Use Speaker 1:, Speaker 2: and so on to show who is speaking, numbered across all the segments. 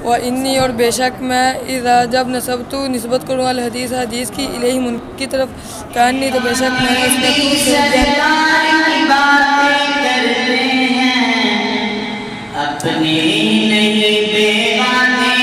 Speaker 1: وَإِنِّي اور بے شک میں اذا جب نسبتو نسبت کروں الحدیث حدیث کی الیہ من کی طرف کانی تو بے شک میں نے اس میں تو
Speaker 2: سرکار کی باتیں کرتے ہیں اپنی نہیں بیگانے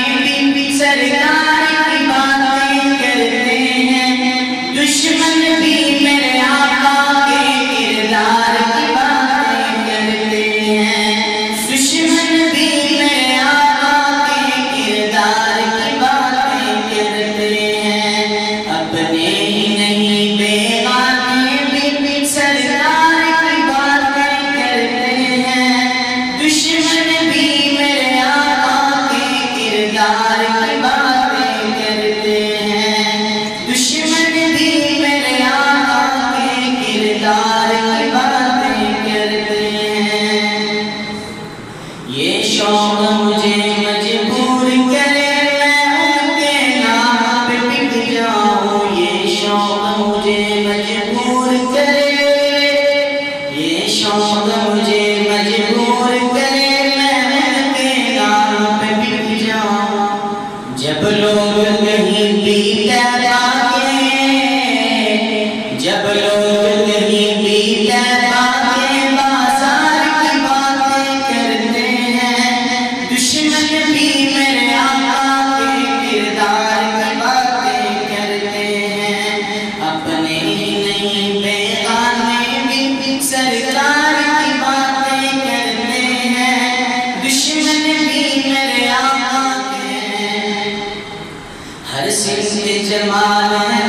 Speaker 2: بھی سرکار کی باتیں کرتے ہیں دشمن بھی میرے آقا کے کردار کی باتیں کرتے ہیں دشمن بھی میرے آقا کے کردار کی باتیں کرتے ہیں اپنے ہی نہیں بیگانے بھی سرکار کی باتیں کرتے ہیں دشمن بھی میرے آقا کے کردار کی باتیں کرتے ہیں دشمن بھی میرے آقا کے کردار کی باتیں کرتے ہیں یہ شوق مجھے مجبور کرے میں ان کے نام پہ بک جاؤں یہ شوق مجھے مجبور کرے یہ شوق مجھے مجبور کرے میں ان کے نام پہ بک جاؤں جب لوگ کہیں بھی تیرا کے جب لوگ کہیں بھی تیرا کے بازار کی باتیں کرتے ہیں دشمن بھی میرے آقا کے کردار کی باتیں کرتے ہیں اپنے ہی نہیں بیگانے بھی سرکار کی باتیں کرتے ہیں دشمن بھی میرے آقا کے ہر سمت جمال ہے